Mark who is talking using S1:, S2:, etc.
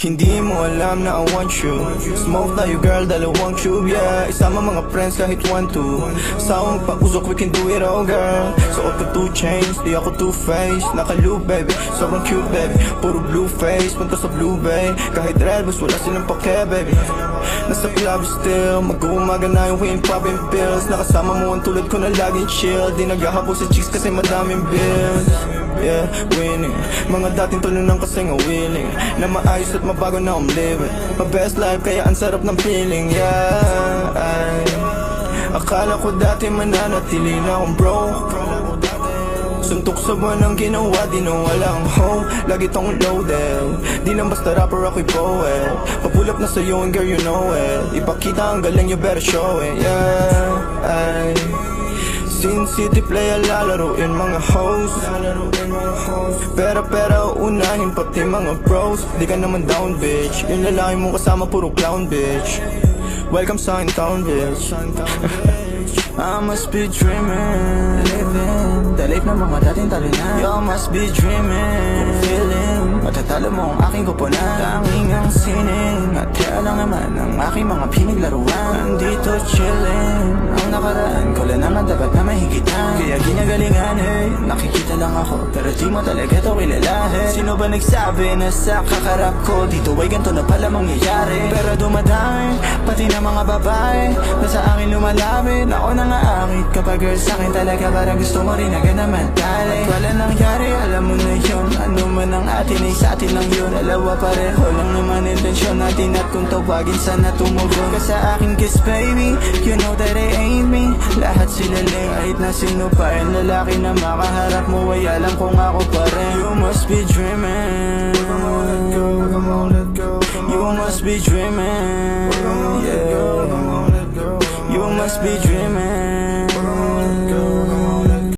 S1: Hindi mo alam na I want you. Smoke tayo girl, dalawang tube, yeah. Isama mga friends kahit 1-2. Sawang pag-usok, we can do it all girl. Suot ko 2 chains, di ako two-faced. Naka-loop baby, sobrang cute baby. Puro blue face, punta sa blue bay. Kahit red bus, wala silang pake baby. Nasa club still, mag-uumaga na yung weed popping pills. Nakasama mo ang tulad ko na laging chill. Di naghahabol sa chicks kasi madaming bills. Yeah, winning. Mga dating tulunang kasing willing na maayos at mabago na I'm living my best life, kaya ang sarap ng feeling. Yeah, ay akala ko dati mananatili na akong broke. Suntok sa buwan ang ginawa, di na walang hope. Lagi tong loaded, di nang basta rapper ako'y poet. Papull up na sa'yo and girl you know it. Ipakita ang galing, you better show it. Yeah, ay Sin City play, lalaruin mga hoes. Pero unahin pati mga bros. Di ka naman down bitch. Yung lalaki mong kasama puro clown bitch. Welcome sa in town bitch. I must be dreaming, living the life ng mga dating talunan. You must be dreaming, feeling matatalo mo ang aking kupunan. Tanging ang sining at kaya lang naman ang aking mga pinaglaruan. Nandito chilling, ang nakaraan ko lang naman dapat na mahigitan. Kaya ginagalingan eh, nakikita lang ako pero di mo talaga to kilalahin. Sino ba nagsabi na sa kakarap ko dito ay ganito na pala mangyayari? Pero dumadami, pati na mga babae na sa akin lumalapit. Ako na nga akit kapag girl sa'kin talaga parang gusto mo rin agad na matali. Wala nangyari, alam mo na yun. Ano man ang atin ay sa atin lang yun. Alawa pareho lang naman intensyon natin at kung tawagin sana tumugon ka sa akin kiss baby. You know that I ain't me. Lahat sila lang kahit na sino pa yung lalaki na makaharap mo ay alam kung ako pa rin. You must be dreaming. You must be dreaming. Yeah. You must be dreaming.